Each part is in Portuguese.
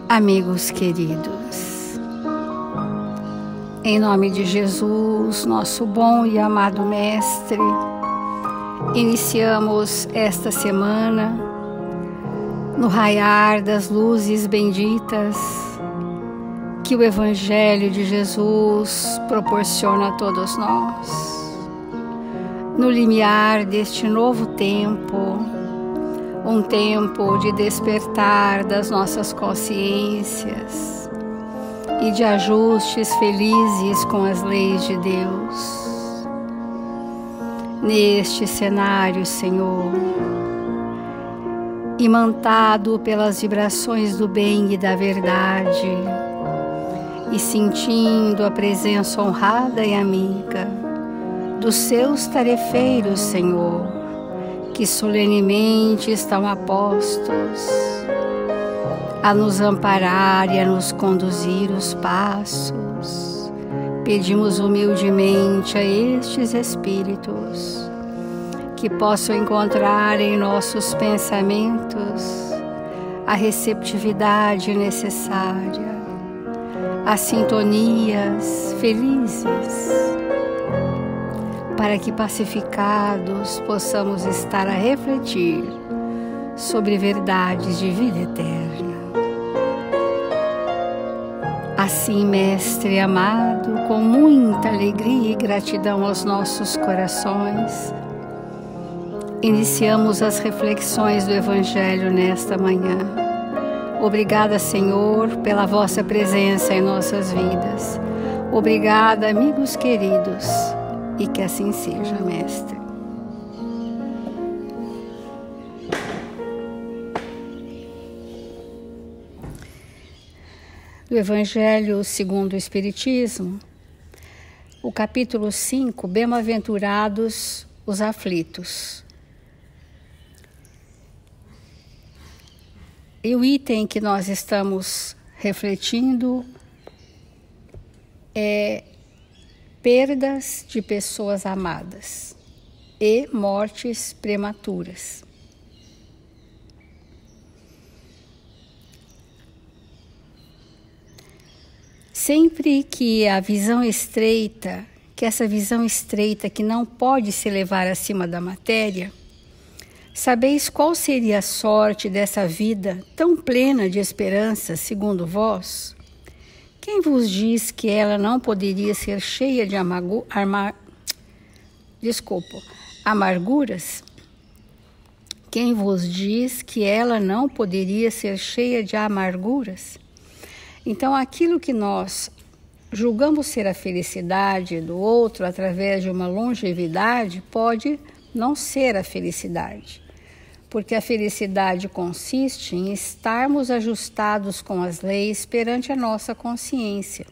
Amigos queridos, em nome de Jesus, nosso bom e amado Mestre, iniciamos esta semana no raiar das luzes benditas que o Evangelho de Jesus proporciona a todos nós. No limiar deste novo tempo, um tempo de despertar das nossas consciências e de ajustes felizes com as leis de Deus. Neste cenário, Senhor, imantado pelas vibrações do bem e da verdade, e sentindo a presença honrada e amiga dos seus tarefeiros, Senhor, que solenemente estão apostos a nos amparar e a nos conduzir os passos, pedimos humildemente a estes Espíritos que possam encontrar em nossos pensamentos a receptividade necessária, as sintonias felizes, para que pacificados possamos estar a refletir sobre verdades de vida eterna. Assim, Mestre amado, com muita alegria e gratidão aos nossos corações, iniciamos as reflexões do Evangelho nesta manhã. Obrigada, Senhor, pela vossa presença em nossas vidas. Obrigada, amigos queridos, e que assim seja, Mestre. Do Evangelho segundo o Espiritismo, o capítulo 5, Bem-aventurados os aflitos. E o item que nós estamos refletindo é perdas de pessoas amadas e mortes prematuras. Sempre que essa visão estreita que não pode se levar acima da matéria, sabeis qual seria a sorte dessa vida tão plena de esperança, segundo vós? Quem vos diz que ela não poderia ser cheia de amarguras? Quem vos diz que ela não poderia ser cheia de amarguras? Então, aquilo que nós julgamos ser a felicidade do outro através de uma longevidade pode não ser a felicidade, porque a felicidade consiste em estarmos ajustados com as leis perante a nossa consciência.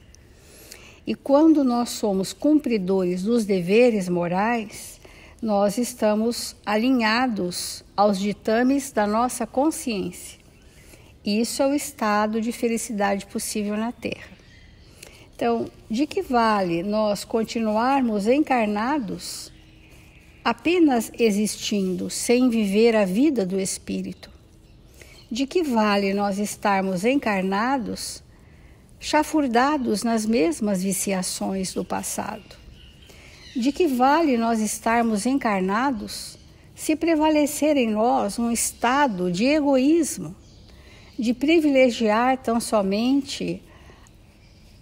E quando nós somos cumpridores dos deveres morais, nós estamos alinhados aos ditames da nossa consciência. Isso é o estado de felicidade possível na Terra. Então, de que vale nós continuarmos encarnados apenas existindo, sem viver a vida do Espírito? De que vale nós estarmos encarnados, chafurdados nas mesmas viciações do passado? De que vale nós estarmos encarnados, se prevalecer em nós um estado de egoísmo, de privilegiar tão somente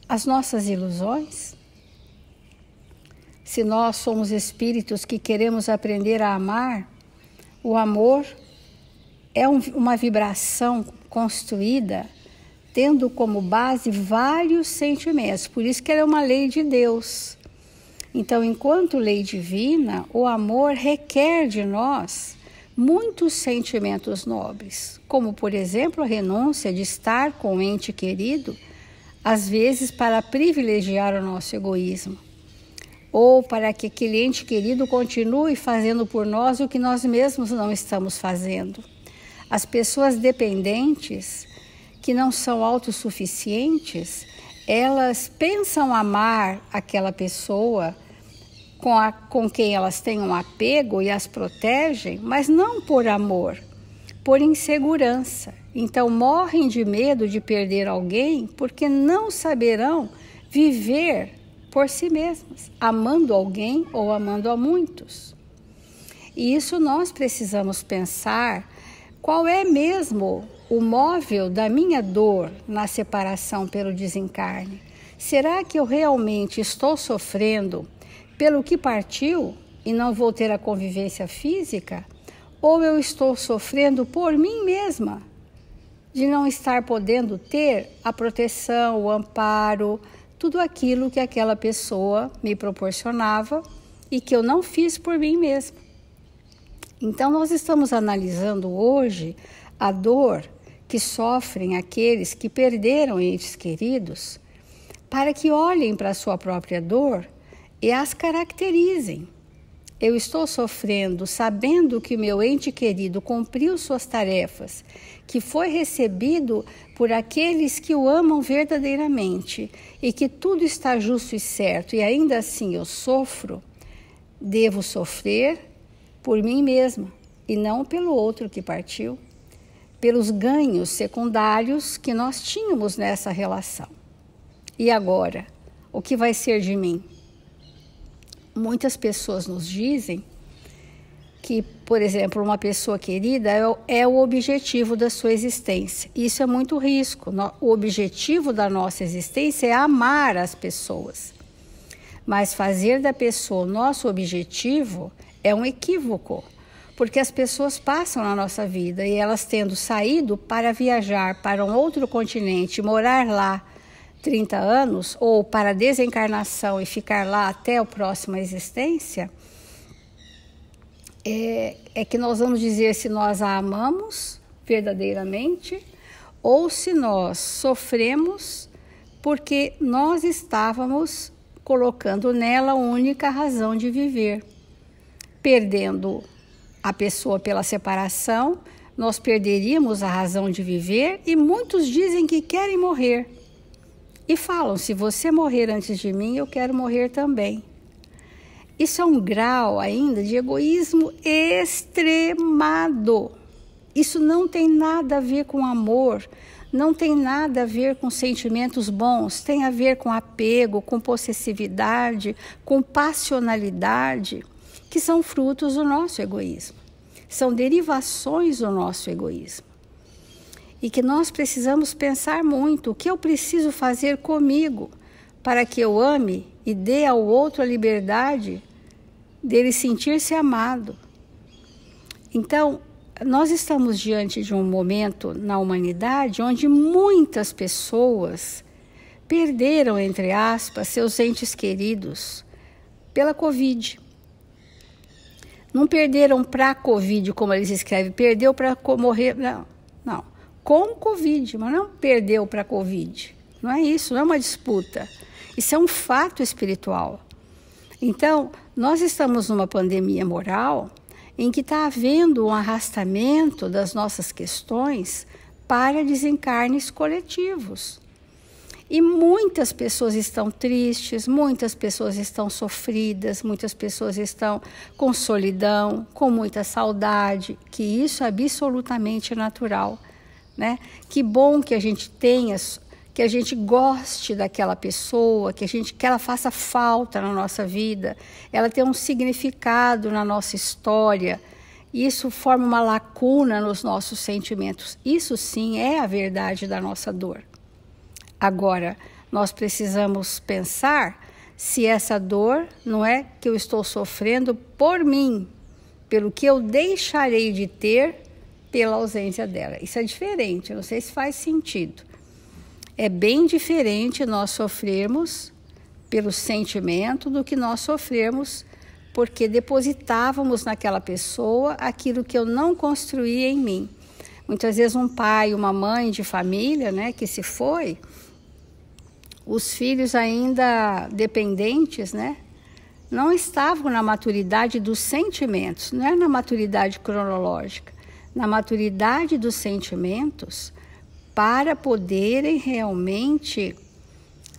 as nossas ilusões? Se nós somos espíritos que queremos aprender a amar, o amor é uma vibração construída tendo como base vários sentimentos. Por isso que ela é uma lei de Deus. Então, enquanto lei divina, o amor requer de nós muitos sentimentos nobres, como, por exemplo, a renúncia de estar com o ente querido, às vezes para privilegiar o nosso egoísmo, ou para que aquele ente querido continue fazendo por nós o que nós mesmos não estamos fazendo. As pessoas dependentes, que não são autossuficientes, elas pensam amar aquela pessoa com quem elas têm um apego e as protegem, mas não por amor, por insegurança. Então morrem de medo de perder alguém porque não saberão viver por si mesmas, amando alguém ou amando a muitos. E isso nós precisamos pensar, qual é mesmo o móvel da minha dor na separação pelo desencarne? Será que eu realmente estou sofrendo pelo que partiu e não vou ter a convivência física? Ou eu estou sofrendo por mim mesma, de não estar podendo ter a proteção, o amparo, tudo aquilo que aquela pessoa me proporcionava e que eu não fiz por mim mesma? Então, nós estamos analisando hoje a dor que sofrem aqueles que perderam entes queridos, para que olhem para a sua própria dor e as caracterizem. Eu estou sofrendo sabendo que meu ente querido cumpriu suas tarefas, que foi recebido por aqueles que o amam verdadeiramente e que tudo está justo e certo, e ainda assim eu sofro. Devo sofrer por mim mesma e não pelo outro que partiu, pelos ganhos secundários que nós tínhamos nessa relação. E agora, o que vai ser de mim? Muitas pessoas nos dizem que, por exemplo, uma pessoa querida é o objetivo da sua existência. Isso é muito risco. O objetivo da nossa existência é amar as pessoas. Mas fazer da pessoa o nosso objetivo é um equívoco, porque as pessoas passam na nossa vida e elas tendo saído para viajar para um outro continente, morar lá 30 anos, ou para a desencarnação e ficar lá até a próxima existência, é que nós vamos dizer se nós a amamos verdadeiramente ou se nós sofremos porque nós estávamos colocando nela a única razão de viver. Perdendo a pessoa pela separação, nós perderíamos a razão de viver, e muitos dizem que querem morrer. E falam, se você morrer antes de mim, eu quero morrer também. Isso é um grau ainda de egoísmo extremado. Isso não tem nada a ver com amor, não tem nada a ver com sentimentos bons, tem a ver com apego, com possessividade, com passionalidade, que são frutos do nosso egoísmo. São derivações do nosso egoísmo. E que nós precisamos pensar muito o que eu preciso fazer comigo para que eu ame e dê ao outro a liberdade dele sentir-se amado. Então, nós estamos diante de um momento na humanidade onde muitas pessoas perderam, entre aspas, seus entes queridos pela Covid. Não perderam para a Covid, como eles escrevem, perdeu para morrer, não, com Covid, mas não perdeu para a Covid. Não é isso, não é uma disputa. Isso é um fato espiritual. Então, nós estamos numa pandemia moral em que está havendo um arrastamento das nossas questões para desencarnes coletivos. E muitas pessoas estão tristes, muitas pessoas estão sofridas, muitas pessoas estão com solidão, com muita saudade, que isso é absolutamente natural, né? Que bom que a gente tenha, que a gente goste daquela pessoa, que ela faça falta na nossa vida, ela tem um significado na nossa história. Isso forma uma lacuna nos nossos sentimentos. Isso sim é a verdade da nossa dor. Agora, nós precisamos pensar se essa dor não é que eu estou sofrendo por mim, pelo que eu deixarei de ter pela ausência dela. Isso é diferente, não sei se faz sentido. É bem diferente nós sofrermos pelo sentimento do que nós sofrermos porque depositávamos naquela pessoa aquilo que eu não construí em mim. Muitas vezes um pai, uma mãe de família, né, que se foi, os filhos ainda dependentes, né, não estavam na maturidade dos sentimentos, não é na maturidade cronológica, na maturidade dos sentimentos, para poderem realmente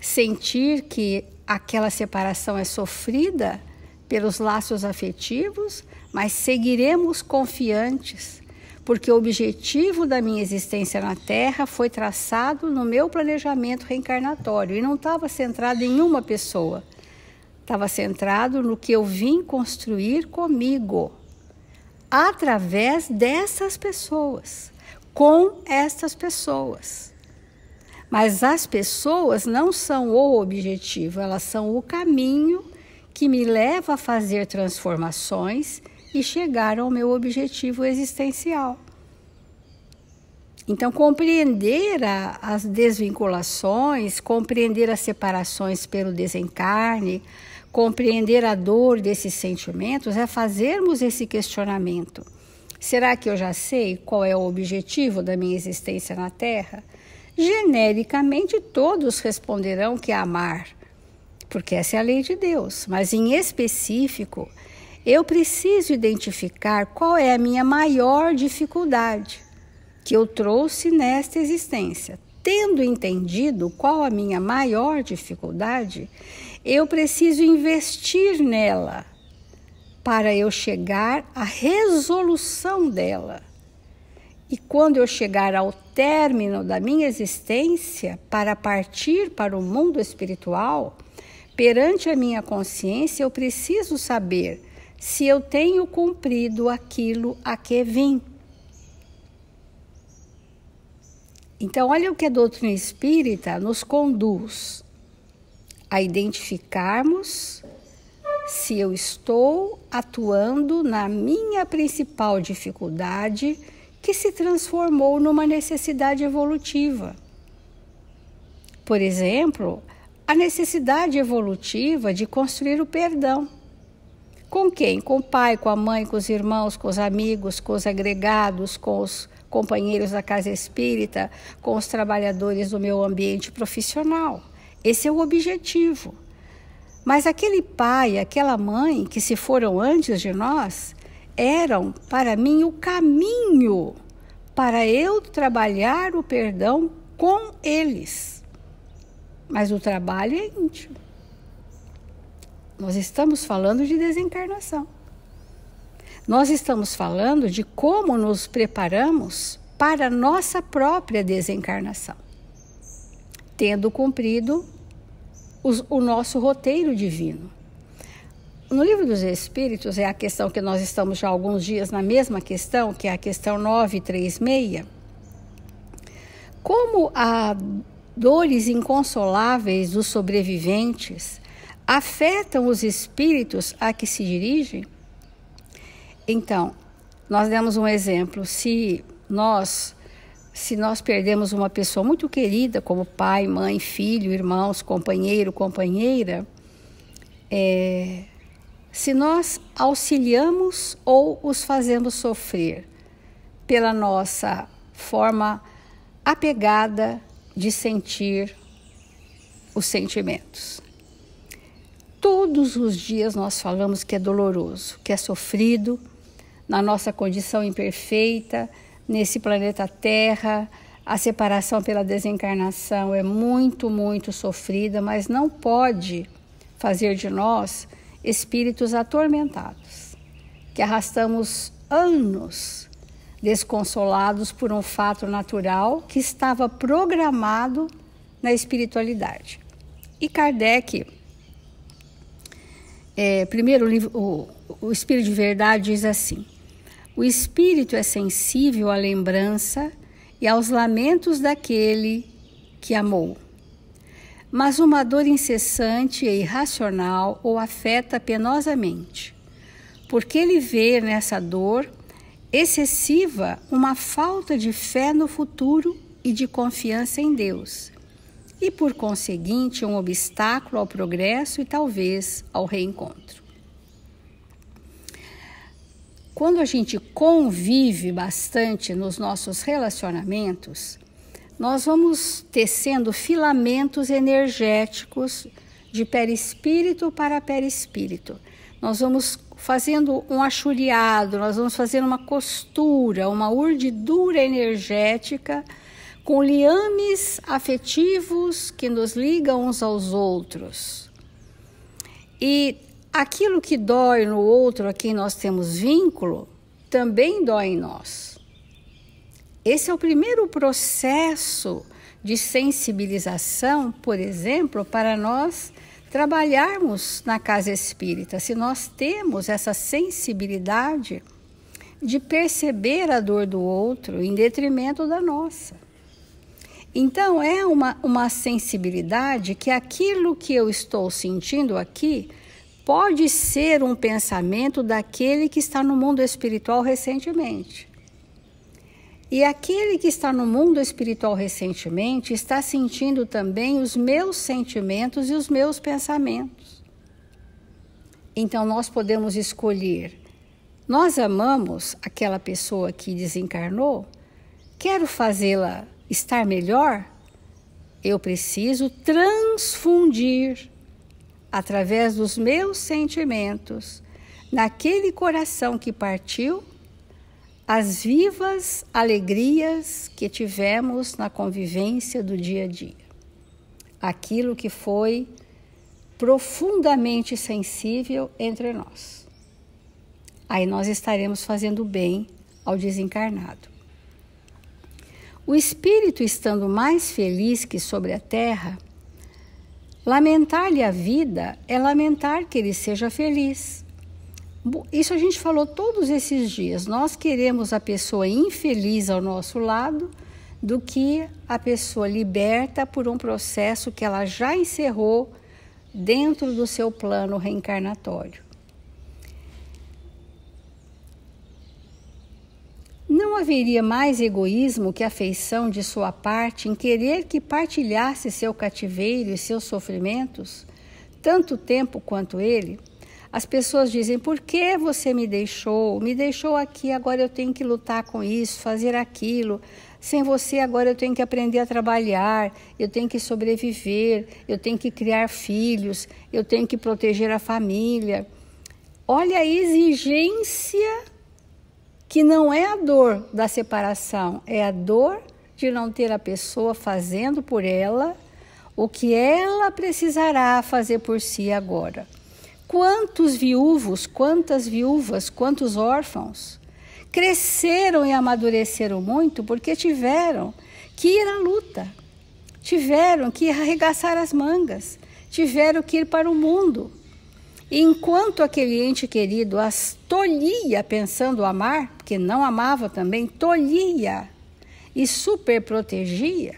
sentir que aquela separação é sofrida pelos laços afetivos, mas seguiremos confiantes, porque o objetivo da minha existência na Terra foi traçado no meu planejamento reencarnatório e não estava centrado em uma pessoa, estava centrado no que eu vim construir comigo, através dessas pessoas, com essas pessoas. Mas as pessoas não são o objetivo, elas são o caminho que me leva a fazer transformações e chegar ao meu objetivo existencial. Então, compreender as desvinculações, compreender as separações pelo desencarne, compreender a dor desses sentimentos é fazermos esse questionamento. Será que eu já sei qual é o objetivo da minha existência na Terra? Genericamente, todos responderão que é amar, porque essa é a lei de Deus. Mas, em específico, eu preciso identificar qual é a minha maior dificuldade que eu trouxe nesta existência. Tendo entendido qual a minha maior dificuldade, eu preciso investir nela para eu chegar à resolução dela. E quando eu chegar ao término da minha existência, para partir para o mundo espiritual, perante a minha consciência, eu preciso saber se eu tenho cumprido aquilo a que vim. Então, olha o que a doutrina espírita nos conduz a identificarmos se eu estou atuando na minha principal dificuldade, que se transformou numa necessidade evolutiva. Por exemplo, a necessidade evolutiva de construir o perdão. Com quem? Com o pai, com a mãe, com os irmãos, com os amigos, com os agregados, com os companheiros da casa espírita, com os trabalhadores do meu ambiente profissional. Esse é o objetivo. Mas aquele pai, aquela mãe que se foram antes de nós, eram para mim o caminho para eu trabalhar o perdão com eles. Mas o trabalho é íntimo. Nós estamos falando de desencarnação. Nós estamos falando de como nos preparamos para a nossa própria desencarnação, tendo cumprido o nosso roteiro divino. No Livro dos Espíritos, é a questão que nós estamos já há alguns dias na mesma questão, que é a questão 936, como as dores inconsoláveis dos sobreviventes afetam os espíritos a que se dirigem. Então, nós demos um exemplo. Se nós perdemos uma pessoa muito querida, como pai, mãe, filho, irmãos, companheiro, companheira, se nós auxiliamos ou os fazemos sofrer pela nossa forma apegada de sentir os sentimentos. Todos os dias nós falamos que é doloroso, que é sofrido, na nossa condição imperfeita, nesse planeta Terra, a separação pela desencarnação é muito, muito sofrida, mas não pode fazer de nós espíritos atormentados, que arrastamos anos desconsolados por um fato natural que estava programado na espiritualidade. E Kardec, primeiro livro, o Espírito de Verdade diz assim: o espírito é sensível à lembrança e aos lamentos daquele que amou. Mas uma dor incessante e irracional o afeta penosamente, porque ele vê nessa dor excessiva uma falta de fé no futuro e de confiança em Deus, e por conseguinte um obstáculo ao progresso e talvez ao reencontro. Quando a gente convive bastante nos nossos relacionamentos, nós vamos tecendo filamentos energéticos de perispírito para perispírito. Nós vamos fazendo um achuriado, nós vamos fazendo uma costura, uma urdidura energética com liames afetivos que nos ligam uns aos outros. E aquilo que dói no outro, a quem nós temos vínculo, também dói em nós. Esse é o primeiro processo de sensibilização, por exemplo, para nós trabalharmos na casa espírita. Se nós temos essa sensibilidade de perceber a dor do outro em detrimento da nossa. Então, é uma sensibilidade que aquilo que eu estou sentindo aqui pode ser um pensamento daquele que está no mundo espiritual recentemente. E aquele que está no mundo espiritual recentemente está sentindo também os meus sentimentos e os meus pensamentos. Então, nós podemos escolher. Nós amamos aquela pessoa que desencarnou? Quero fazê-la estar melhor? Eu preciso transfundir, através dos meus sentimentos, naquele coração que partiu, as vivas alegrias que tivemos na convivência do dia a dia. Aquilo que foi profundamente sensível entre nós. Aí nós estaremos fazendo bem ao desencarnado. O espírito estando mais feliz que sobre a terra, lamentar-lhe a vida é lamentar que ele seja feliz. Isso a gente falou todos esses dias. Nós queremos a pessoa infeliz ao nosso lado do que a pessoa liberta por um processo que ela já encerrou dentro do seu plano reencarnatório. Não haveria mais egoísmo que afeição de sua parte em querer que partilhasse seu cativeiro e seus sofrimentos, tanto tempo quanto ele? As pessoas dizem, por que você me deixou? Me deixou aqui, agora eu tenho que lutar com isso, fazer aquilo. Sem você, agora eu tenho que aprender a trabalhar, eu tenho que sobreviver, eu tenho que criar filhos, eu tenho que proteger a família. Olha a exigência que não é a dor da separação, é a dor de não ter a pessoa fazendo por ela o que ela precisará fazer por si agora. Quantos viúvos, quantas viúvas, quantos órfãos cresceram e amadureceram muito porque tiveram que ir à luta, tiveram que arregaçar as mangas, tiveram que ir para o mundo. E enquanto aquele ente querido as tolhia pensando amar, porque não amava também, tolhia e superprotegia,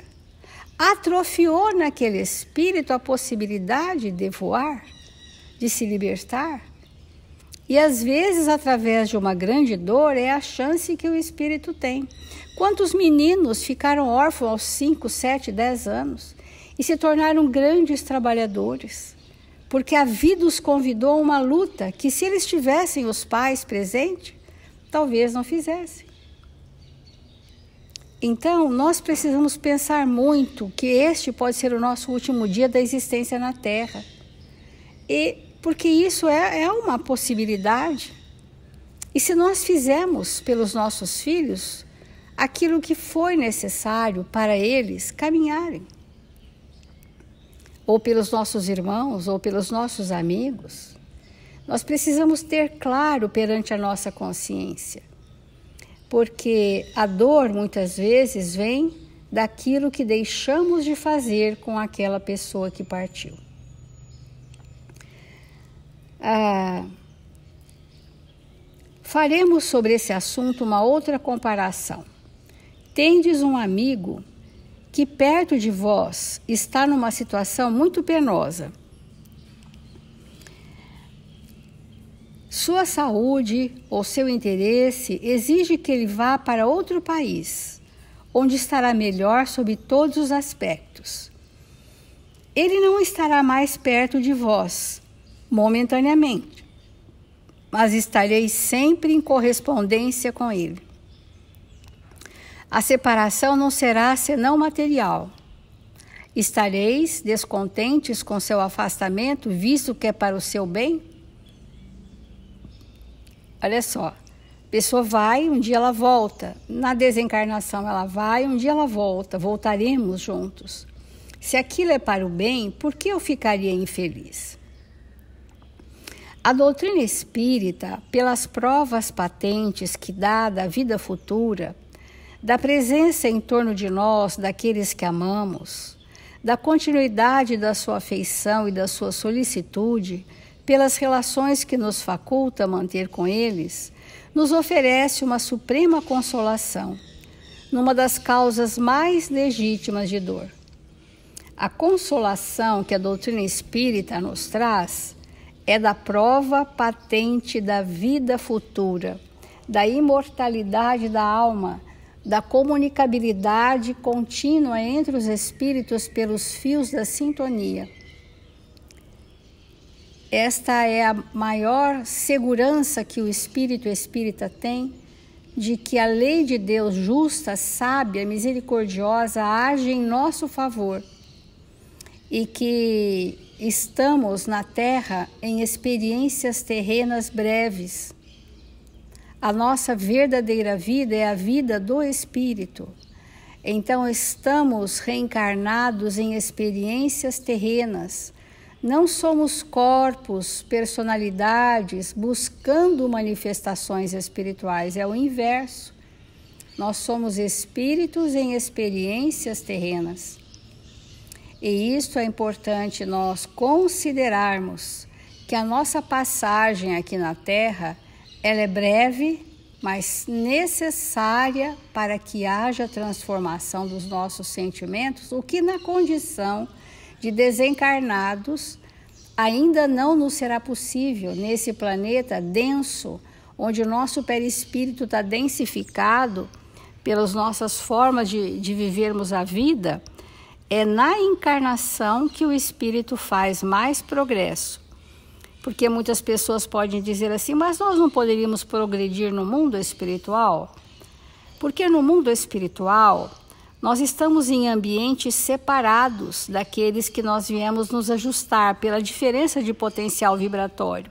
atrofiou naquele espírito a possibilidade de voar, de se libertar. E às vezes, através de uma grande dor, é a chance que o espírito tem. Quantos meninos ficaram órfãos aos 5, 7, 10 anos e se tornaram grandes trabalhadores? Porque a vida os convidou a uma luta que, se eles tivessem os pais presentes, talvez não fizessem. Então, nós precisamos pensar muito que este pode ser o nosso último dia da existência na Terra. Porque isso é uma possibilidade. E se nós fizermos pelos nossos filhos aquilo que foi necessário para eles caminharem, ou pelos nossos irmãos, ou pelos nossos amigos, nós precisamos ter claro perante a nossa consciência. Porque a dor, muitas vezes, vem daquilo que deixamos de fazer com aquela pessoa que partiu. Faremos sobre esse assunto uma outra comparação. Tendes um amigo que perto de vós está numa situação muito penosa. Sua saúde ou seu interesse exige que ele vá para outro país, onde estará melhor sob todos os aspectos. Ele não estará mais perto de vós, momentaneamente, mas estareis sempre em correspondência com ele. A separação não será senão material. Estareis descontentes com seu afastamento, visto que é para o seu bem? Olha só, a pessoa vai, um dia ela volta. Na desencarnação ela vai, um dia ela volta. Voltaremos juntos. Se aquilo é para o bem, por que eu ficaria infeliz? A doutrina espírita, pelas provas patentes que dá da vida futura, da presença em torno de nós daqueles que amamos, da continuidade da sua afeição e da sua solicitude pelas relações que nos faculta manter com eles, nos oferece uma suprema consolação, numa das causas mais legítimas de dor. A consolação que a doutrina espírita nos traz é da prova patente da vida futura, da imortalidade da alma, da comunicabilidade contínua entre os espíritos pelos fios da sintonia. Esta é a maior segurança que o espírito espírita tem de que a lei de Deus justa, sábia, misericordiosa age em nosso favor e que estamos na Terra em experiências terrenas breves. A nossa verdadeira vida é a vida do Espírito. Então estamos reencarnados em experiências terrenas. Não somos corpos, personalidades, buscando manifestações espirituais. É o inverso. Nós somos espíritos em experiências terrenas. E isto é importante nós considerarmos, que a nossa passagem aqui na Terra, ela é breve, mas necessária para que haja transformação dos nossos sentimentos, o que na condição de desencarnados ainda não nos será possível nesse planeta denso, onde o nosso perispírito está densificado pelas nossas formas de vivermos a vida. É na encarnação que o espírito faz mais progresso. Porque muitas pessoas podem dizer assim, mas nós não poderíamos progredir no mundo espiritual? Porque no mundo espiritual, nós estamos em ambientes separados daqueles que nós viemos nos ajustar pela diferença de potencial vibratório.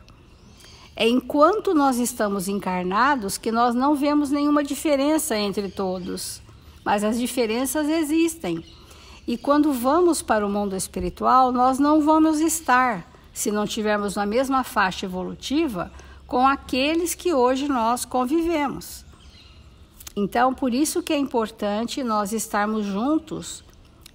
É enquanto nós estamos encarnados que nós não vemos nenhuma diferença entre todos, mas as diferenças existem. E quando vamos para o mundo espiritual, nós não vamos estar, se não tivermos na mesma faixa evolutiva, com aqueles que hoje nós convivemos. Então, por isso que é importante nós estarmos juntos,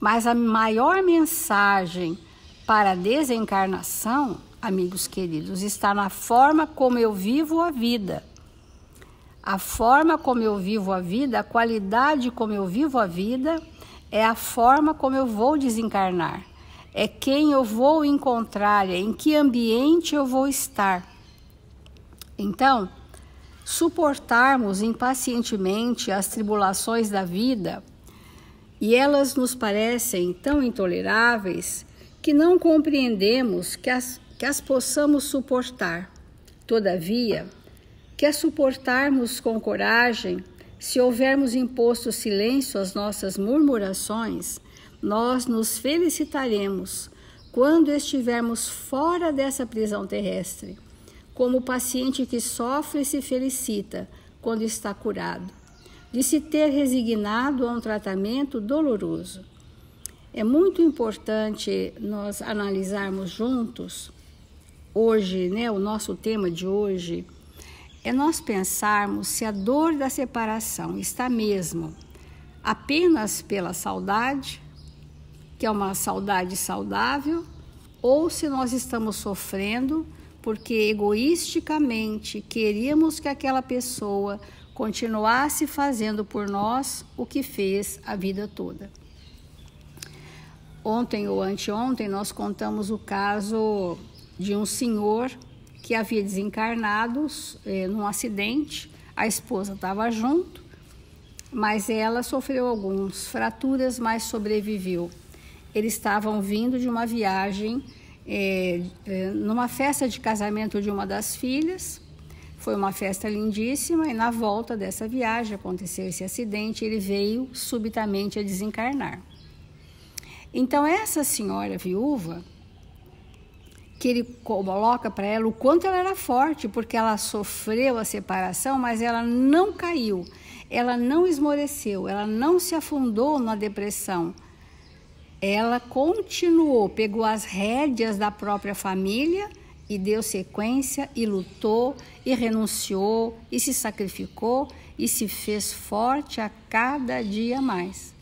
mas a maior mensagem para a desencarnação, amigos queridos, está na forma como eu vivo a vida. A forma como eu vivo a vida, a qualidade como eu vivo a vida, é a forma como eu vou desencarnar. É quem eu vou encontrar, é em que ambiente eu vou estar. Então, suportarmos impacientemente as tribulações da vida, e elas nos parecem tão intoleráveis que não compreendemos que as possamos suportar. Todavia, que as suportarmos com coragem, se houvermos imposto silêncio às nossas murmurações, nós nos felicitaremos quando estivermos fora dessa prisão terrestre, como o paciente que sofre se felicita quando está curado, de se ter resignado a um tratamento doloroso. É muito importante nós analisarmos juntos, hoje, o nosso tema de hoje, é nós pensarmos se a dor da separação está mesmo apenas pela saudade, que é uma saudade saudável, ou se nós estamos sofrendo porque egoisticamente queríamos que aquela pessoa continuasse fazendo por nós o que fez a vida toda. Ontem ou anteontem nós contamos o caso de um senhor que havia desencarnado num acidente. A esposa estava junto, mas ela sofreu algumas fraturas, mas sobreviveu. Eles estavam vindo de uma viagem, numa festa de casamento de uma das filhas. Foi uma festa lindíssima e na volta dessa viagem aconteceu esse acidente, ele veio subitamente a desencarnar. Então essa senhora viúva, que ele coloca para ela o quanto ela era forte, porque ela sofreu a separação, mas ela não caiu, ela não esmoreceu, ela não se afundou na depressão. Ela continuou, pegou as rédeas da própria família e deu sequência e lutou e renunciou e se sacrificou e se fez forte a cada dia mais.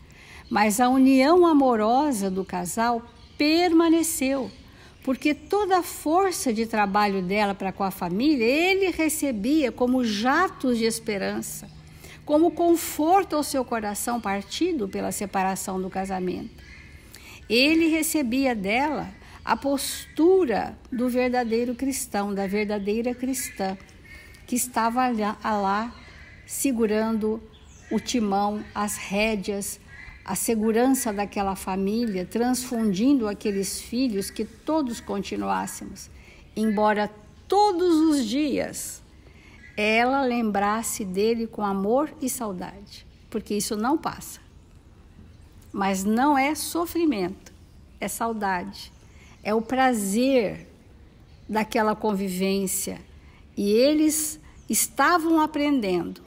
Mas a união amorosa do casal permaneceu, porque toda a força de trabalho dela para com a família, ele recebia como jatos de esperança, como conforto ao seu coração partido pela separação do casamento. Ele recebia dela a postura do verdadeiro cristão, da verdadeira cristã, que estava lá segurando o timão, as rédeas, a segurança daquela família, transfundindo aqueles filhos, que todos continuássemos, embora todos os dias ela lembrasse dele com amor e saudade, porque isso não passa. Mas não é sofrimento, é saudade, é o prazer daquela convivência. E eles estavam aprendendo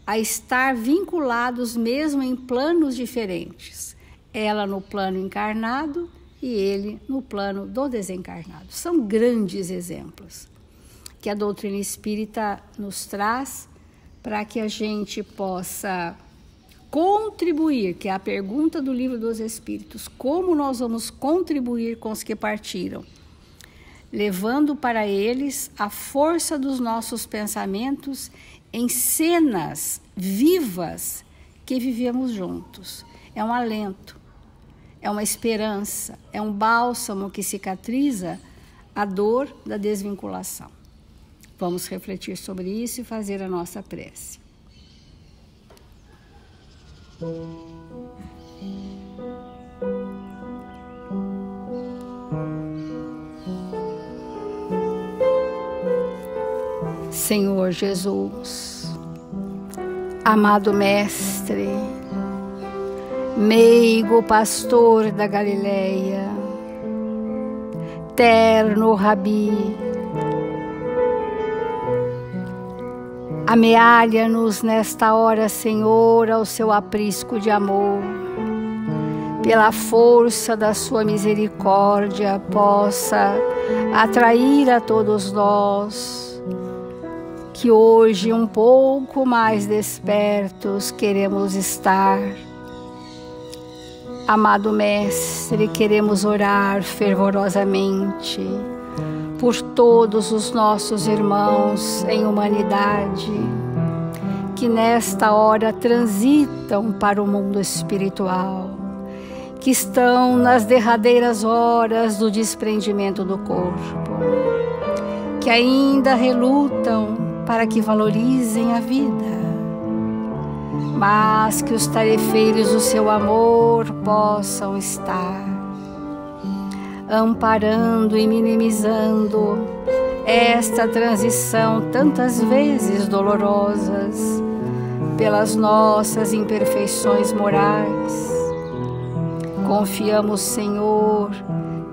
a estar vinculados mesmo em planos diferentes. Ela no plano encarnado e ele no plano do desencarnado. São grandes exemplos que a doutrina espírita nos traz para que a gente possa contribuir, que é a pergunta do Livro dos Espíritos: como nós vamos contribuir com os que partiram? Levando para eles a força dos nossos pensamentos em cenas vivas que vivemos juntos. É um alento, é uma esperança, é um bálsamo que cicatriza a dor da desvinculação. Vamos refletir sobre isso e fazer a nossa prece. Senhor Jesus, amado Mestre, meigo pastor da Galileia, terno Rabi, amealha-nos nesta hora, Senhor, ao seu aprisco de amor. Pela força da sua misericórdia, possa atrair a todos nós, que hoje um pouco mais despertos queremos estar. Amado Mestre, queremos orar fervorosamente por todos os nossos irmãos em humanidade, que nesta hora transitam para o mundo espiritual, que estão nas derradeiras horas do desprendimento do corpo, que ainda relutam para que valorizem a vida, mas que os tarefeiros do seu amor possam estar amparando e minimizando esta transição tantas vezes dolorosas pelas nossas imperfeições morais. Confiamos, Senhor,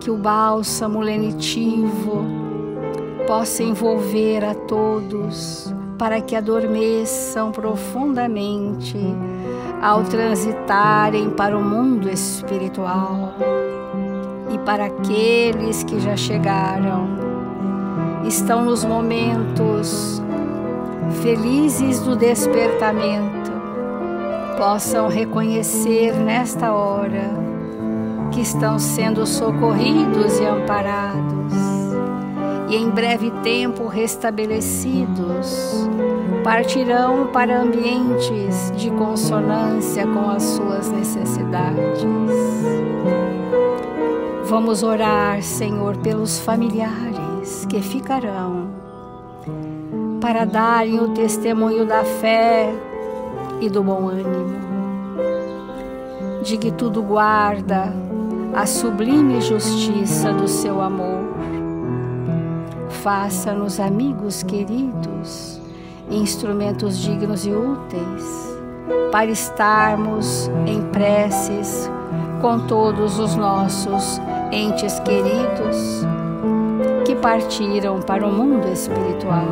que o bálsamo lenitivo possa envolver a todos, para que adormeçam profundamente ao transitarem para o mundo espiritual. E para aqueles que já chegaram, estão nos momentos felizes do despertamento, possam reconhecer nesta hora que estão sendo socorridos e amparados, e em breve tempo restabelecidos, partirão para ambientes de consonância com as suas necessidades. Vamos orar, Senhor, pelos familiares que ficarão, para darem o testemunho da fé e do bom ânimo, de que tudo guarda a sublime justiça do seu amor. Faça-nos amigos queridos, instrumentos dignos e úteis, para estarmos em preces com todos os nossos entes queridos que partiram para o mundo espiritual.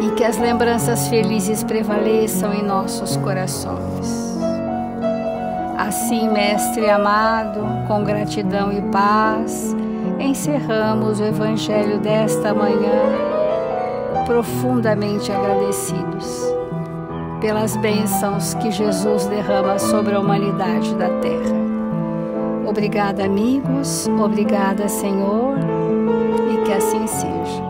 E que as lembranças felizes prevaleçam em nossos corações. Assim, Mestre amado, com gratidão e paz, encerramos o Evangelho desta manhã, profundamente agradecidos pelas bênçãos que Jesus derrama sobre a humanidade da terra. Obrigada, amigos. Obrigada, Senhor, e que assim seja.